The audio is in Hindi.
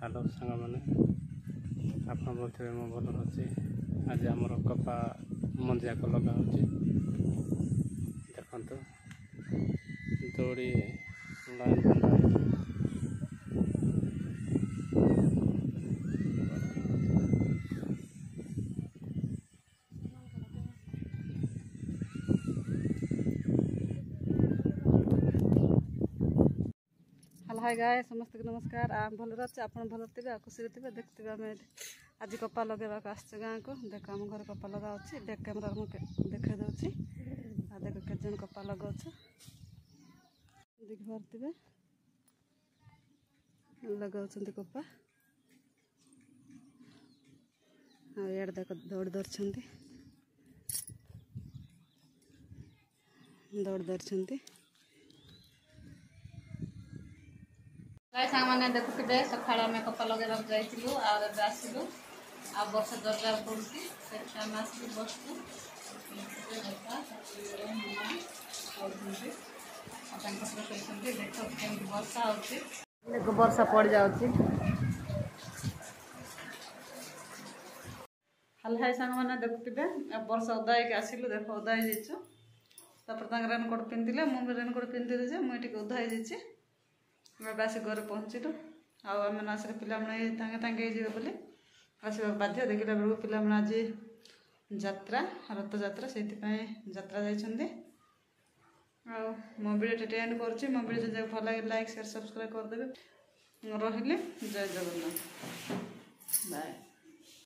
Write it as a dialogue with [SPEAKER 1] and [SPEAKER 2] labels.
[SPEAKER 1] हेलो सांग मैंने आप बोलते मो भल अच्छे आज आमर कपा मंजाक लगा देखु दौड़ी लाइन बंधा
[SPEAKER 2] हाय गाय समस्त नमस्कार आ भल अच्छे आप भल थे आ खुशी थे देखते आम आज कपा लगेगा आसचे गाँव को देख आम घर कपा लगा अच्छी बैक कैमेरा मुझे देखा दूसरी आ देख के कपा लगा देख पारे लगा कपा आड़ देख दौड़ धरती सांग मैंने देखुते सका आम कपा लगे जाइलु आसलु आ बस दरकार पड़ी आसलु बसु देख कमी वर्षा हो वर्षा पड़ जाऊँगी हाल हाय सांग मैंने देखुते वर्षा ओदा आसलु देख ओदा रेनकोट पिंधिले मुझे रेनकोट पिंधि मुझे ओदा आस घर पहुँचलु आम आस पांगे बोली आसवा बाध्य देखला बेलू पिला आज जात्रा रथ जात्रा से जात्रा जाइए मो वीडियो टेंड कर मो वीडियो जब भल लगे लाइक शेयर सब्सक्राइब करदे रही जय जगन्नाथ बाय।